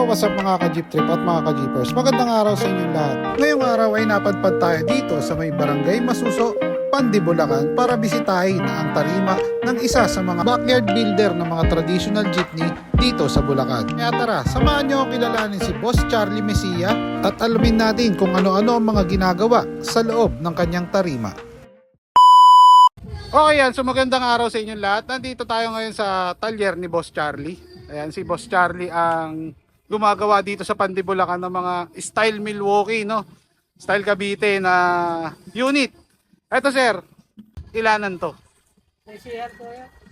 what's up mga ka-jeep trip at mga ka-jeepers? Magandang araw sa inyong lahat. Ngayong araw ay napadpad tayo dito sa may barangay Masuso, Pandi, Bulacan para bisitahin ang tarima ng isa sa mga backyard builder ng mga traditional jeepney dito sa Bulacan. Kaya tara, samahan nyo akong kilalanin si Boss Charlie Mesia at alamin natin kung ano-ano ang mga ginagawa sa loob ng kanyang tarima. Okay yan, so magandang araw sa inyong lahat. Nandito tayo ngayon sa talyer ni Boss Charlie. Ayan, si Boss Charlie ang gumagawa dito sa Pandi, Bulacan ng mga style Milwaukee, no? Style Cavite na unit. Eto sir, ilanan to?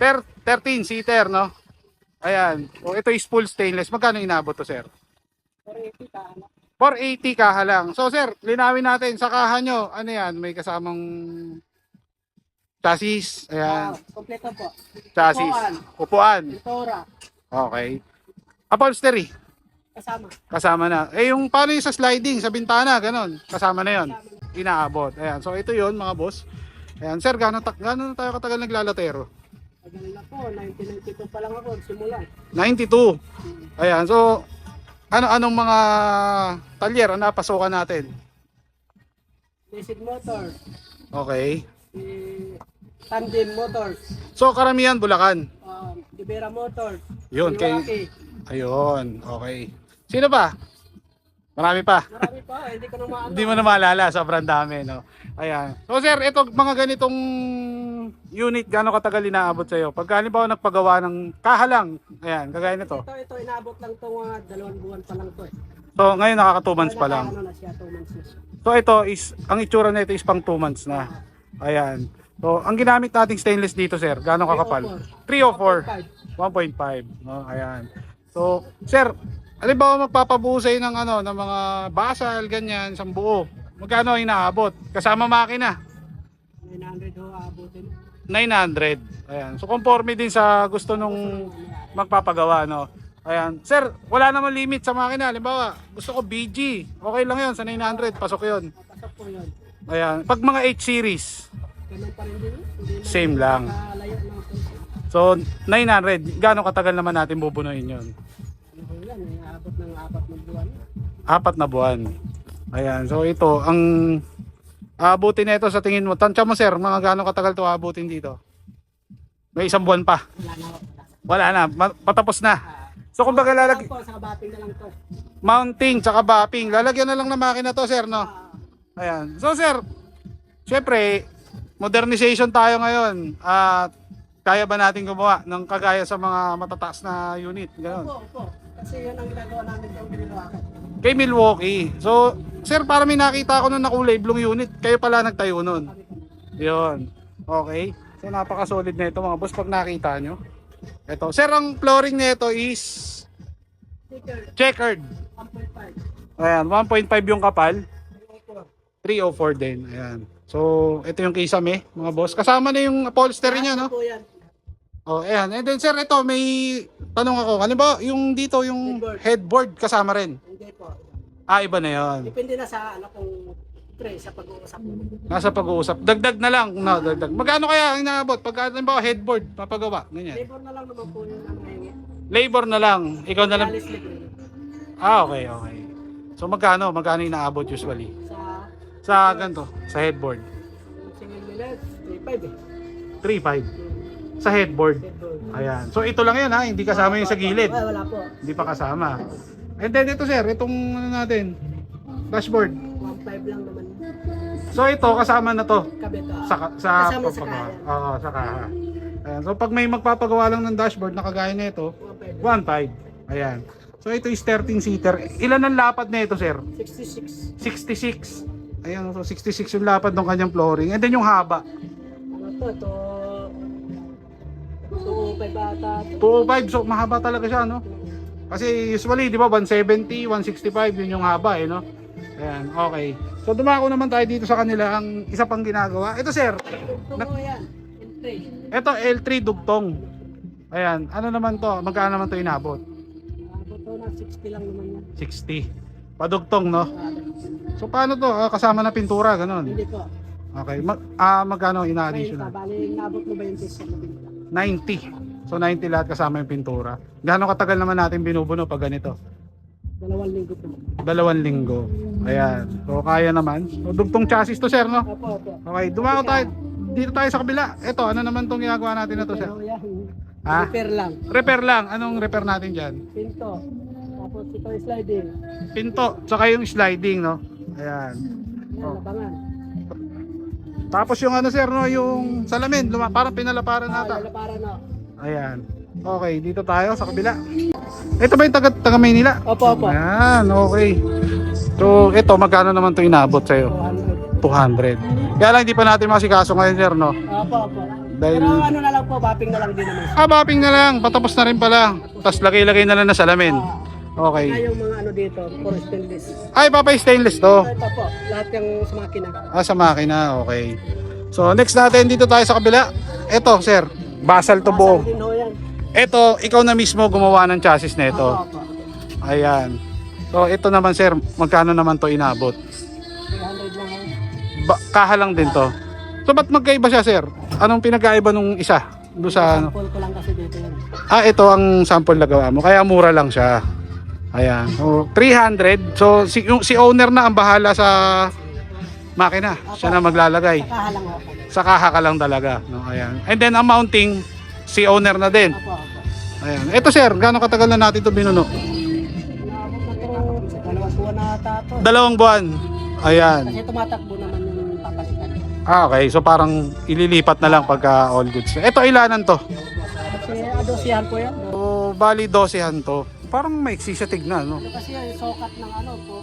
Per 13-seater, no? Ayan, o ito is full stainless. Magkano inabot to sir? 480 ka. 480 kaha lang. So sir, linawin natin sa kaha nyo. Ano yan? May kasamang chassis. Ayan. Kompleto po. Chassis. Upuan. Pintura. Okay. Upholstery. Kasama. Kasama na. Eh yung paano yung sa sliding, sa bintana, ganon. Kasama na yon. Inaabot. Ayan. So ito yon mga boss. Ayan. Sir, gano'n na tayo katagal naglalatero? Tagal na po. 1992 pa lang ako. Simula. 92. Ayan. So, anong mga talyer ang napasukan natin? Basic Motors. Okay. Tandem Motors. So, karamihan Bulacan. Libera Motors. Yun. Milwaukee. Ayun. Okay. Sino pa? Marami pa. Marami pa. Hindi ko na maano. Hindi mo na maalala, sobrang dami, no? Ayan. So sir, ito mga ganitong unit, gaano katagal inaabot sa'yo? Pagka halimbawa nagpagawa ng kaha lang, ayan, kagaya nito. Ito inaabot lang ito mga 2 buwan pa lang to eh. So ngayon nakaka 2 months pa lang. Ano na siya, 2 months na siya. So ito is, ang itsura na ito is pang 2 months na. Ayan. So ang ginamit nating stainless dito sir, gaano kakapal? 3 o 4? 1.5. No? Ayan. So sir, halimbawa magpapabuo sa'yo ng ng mga basal, ganyan, isang buo. Magkano inaabot? Kasama makina? 900 ho aabutin. 900. Ayan. So conforme din sa gusto nung magpapagawa, no. Ayan. Sir, wala naman limit sa makina. Halimbawa, gusto ko BG. Okay lang 'yon sa 900, pasok 'yon. Pasok po yun. Ayan. Pag mga 8 series, Ganun pa rin din. Hindi na same lang. nakalayo ng puso. So 900, gaano katagal naman natin bubunuin 'yon? Ano po yan? Aabot ng 4 na buwan. 4 na buwan. Ayan. So ito, ang aabutin nito sa tingin mo. Tansya mo sir, mga gaano katagal 'to aabutin dito? May 1 buwan pa. Wala na. Wala na, patapos na. So kumbaga Lalagyan po, sa kabating na lang to. mounting tsaka bapping. Lalagyan na lang ng makina to sir, no? Ayan. So sir, syempre, modernization tayo ngayon. At kaya ba natin gumawa ng kagaya sa mga matataas na unit? Ganun. Opo. Kasi yun ang ginagawa namin yung Milwaukee. Kay Milwaukee. So, sir, para may nakita ako nung nakulay blong unit, kayo pala nagtayo nun. Yun. Okay. So, napaka-solid na ito mga boss pag nakita nyo. Ito. Sir, ang flooring nito is checkered. 1.5. Ayan, 1.5 yung kapal. 304. 304 din. Ayan. So, ito yung kisame, mga boss. Kasama na yung upholstery niya, no? Po yan. Oh, ayan. And then, sir, ito, may tanong ako. Halimbawa, yung dito, yung headboard kasama rin. Hindi po. Ah, iba na yon. Depende na sa kung sa pag-uusap mo. Nasa pag-uusap. Dagdag na lang. No, dagdag. Magkano kaya ang inaabot? Pag, halimbawa, headboard, papagawa. Ganyan. Labor na lang naman po yun ang ngayon. Labor na lang. Ikaw na lang. Alis libre. Ah, okay, okay. So, magkano? Magkano inaabot usually? Sa ganito, sa headboard. Single minute, 3.5 eh. 3.5. Sa headboard. Ayan. So ito lang 'yan ha, hindi kasama yung sa gilid. Wala po. Hindi pa kasama. And then ito sir, itong ano natin, dashboard. 1.5 lang naman. So ito kasama na to Kabit sa kasama sa papagawa. kaya. Oo, sa kaha. Ayan. So pag may magpapagawa lang ng dashboard na kagaya nito, 1.5. Ayan. So ito is 13-seater. Ilan ang lapad nito sir? 66. 66. Ayan, so 66 yung lapad ng kanyang flooring. And then yung haba. Ano to? 2.5 ata. 205, so mahaba talaga siya, no? Kasi usually, di ba, 170, 165, yun yung haba, no? Ayan, okay. So dumako naman tayo dito sa kanila ang isa pang ginagawa. Ito, sir. Tungko yan. L3. Ito, L3 dugtong. Ayan, ano naman to? Magkano naman to inabot? Abot to na 60 lang naman yan. 60. Padugtong, no? So paano to? Kasama na pintura, ganun. Hindi po. Okay, magkano ina-additional? Bali, nabot mo ba yung piso? 90. So 90 lahat kasama yung pintura. Gaano katagal naman natin binubuno pag ganito? 2 linggo po. 2 linggo. Ayan. So kaya naman. So, dugtong chassis to sir, no? Opo, opo. Okay, dumako tayo. Dito tayo sa kabila. Ito, ano naman tong ginagawa natin na to sir? Pero yan, Ha? repair lang. Repair lang. Anong repair natin dyan? Pinto. Tapos ito yung sliding. Pinto, tsaka yung sliding, no? Ayan. Yan, Oh. labangan. Tapos yung ano sir, no? Yung salamin, parang pinalaparan nata. Lalaparan na. Ayan. Okay, dito tayo sa kabila. Ito ba yung taga Maynila? Opo, opo. Ayan, okay. So, ito, magkano naman ito inabot sa'yo? 200. 200. Kaya lang, hindi pa natin masikaso ngayon, sir, no? Opo, opo. Dahil... Pero ano na lang po, bapping na lang din naman. Mapping na lang. Patapos na rin pala. Tapos lagay-lagay na lang na salamin. Okay. Kaya yung mga ano dito, puro stainless. Ay, stainless to. Ito po, lahat yung sa makina. Sa makina, okay. So, next natin, dito tayo sa kabila. Ito, sir. Basal to buo. Din ho yan. Ito, ikaw na mismo gumawa ng chassis na ito. Opo, opo. Ayan. So, ito naman, sir. Magkano naman to inabot? 300 lang ho. Kaha lang din to. So, ba't magkaiba siya, sir? Anong pinagkaiba nung isa? Doon sa ano? Sample ko lang kasi dito yan. Ito ang sample na gawa mo. Kaya mura lang siya. Ayan. So, 300. So, si owner na ang bahala sa makina. Siya na maglalagay. Sakaha lang ho. Sa kaha ka lang talaga. No? Ayan. And then, ang mounting, si owner na din. Opo, opo. Ayan. Ito, sir. Gano'ng katagal na natin ito binuno? Naabot na to sa 2 buwan na ata to. 2 buwan. Ayan. Kasi tumatakbo naman yung papalitan. Okay. So, parang ililipat na lang pagka all goods. Ito, ilanan to? Kasi adosihan po yan. So, bali 12han to. Parang maiksi siya tignan, no? Ito kasi yung sokat ng ano po,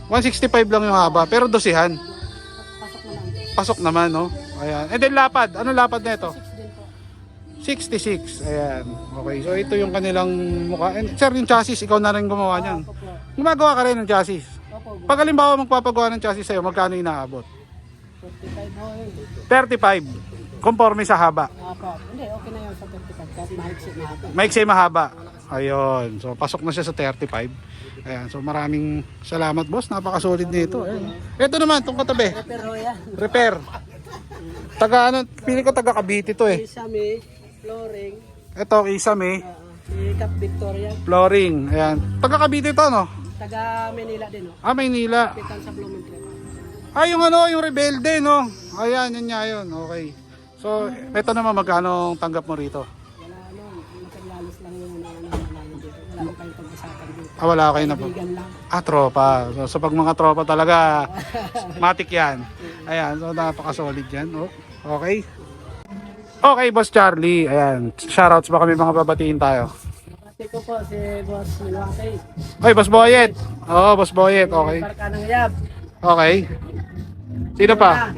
165. 165 lang yung haba, pero 12han. Pasok na lang. Pasok naman, no? Ayan. And then lapad. Ano lapad na ito? 6 din po. 66. Ayan. Okay. So, ito yung kanilang mukha. And, sir, yung chassis, ikaw na rin gumawa niyan. Opo po. Gumagawa ka rin ng chassis. Opo. Pag halimbawa magpapagawa ng chassis sa'yo, magkano inaabot? 45 ho yun. 35. Conforme sa haba. Opo. Hindi, okay na yun sa 35. Kahit mahigsit na ito. Maiksi mahaba. Ayun. So, pasok na siya sa 35. Ayan. So, maraming salamat, boss. Napakasolid nito. Ayan. Ito naman, itong katabi. Repair ho yan. Repair. Taga ano, pili ko taga Cavite to eh. Isame, flooring, Ito, Isame, Cap Victoria, flooring. Ayan. Taga Cavite to, no? taga Manila din ho. Maynila. Kapitan sa Blumentritt. Yung ano, yung Rebelde, no? Ayan, yun nga yun. Okay. So, ito naman, magkano tanggap mo rito? Wala ano, materialis lang yung ano dito. Wala ko kayong pag-usapan dito. Wala kayo na po. Bigan lang. Tropa. So, pag mga tropa talaga, matik yan. Ayan, so napaka-solid yan. Oh, okay. Okay, Boss Charlie. Ayan, shoutouts ba kami mga babatiin tayo? Kasi ko po si Boss Milwaukee. Oy, Boss Boyet. Oo, Boss Boyet. Okay. Barka ng Yab. Okay. Sino pa?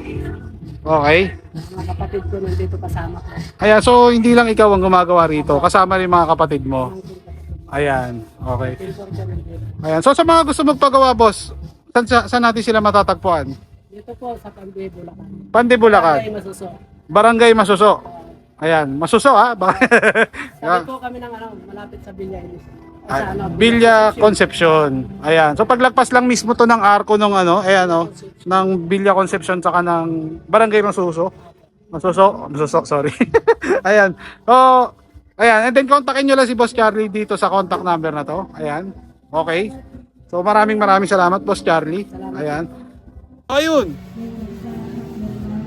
Okay. Mga kapatid ko nandito kasama ko. Ayan, so hindi lang ikaw ang gumagawa rito. Kasama rin mga kapatid mo. Ayan, okay. Ayan, so sa mga gusto magpagawa, boss, saan natin sila matatagpuan? Dito po sa Pandi, Bulacan. Pandi, Bulacan. Barangay Masuso. Barangay Masuso. Ayan, Masuso ha. Sabi po kami ng ano, malapit sa Villa Inis. Sa ano, Villa Concepcion. Ayan, so paglagpas lang mismo to ng arko ng ano, ayan oh, ng Villa Concepcion saka ng Barangay Masuso. Masuso, sorry. Ayan. So, ayan, and then kontakin nyo lang si Boss Charlie dito sa contact number na to. Ayan. Okay. So, maraming salamat, Boss Charlie. Ayan. Ayun.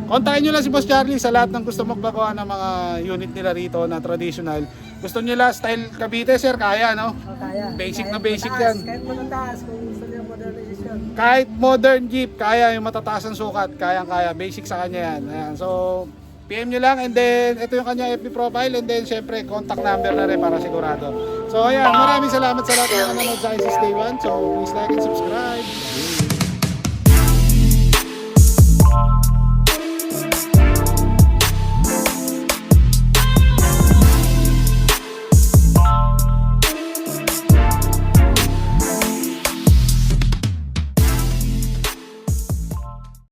Kontakin nyo lang si Boss Charlie sa lahat ng gusto magpagawa ng mga unit nila rito na traditional. Gusto nila style Cavite, sir, kaya, no? Oh, kaya. Basic Kahit na basic mataas, yan. Kahit matataas kung gusto niya modernization. Kahit modern jeep, kaya yung matataas ang sukat, kaya. Basic sa kanya yan. Ayan. So, PM nyo lang and then ito yung kanya FB profile and then syempre contact number na rin para sigurado. So ayan, maraming salamat sa lahat ng nanonood sa ISIS Day 1. So please like and subscribe.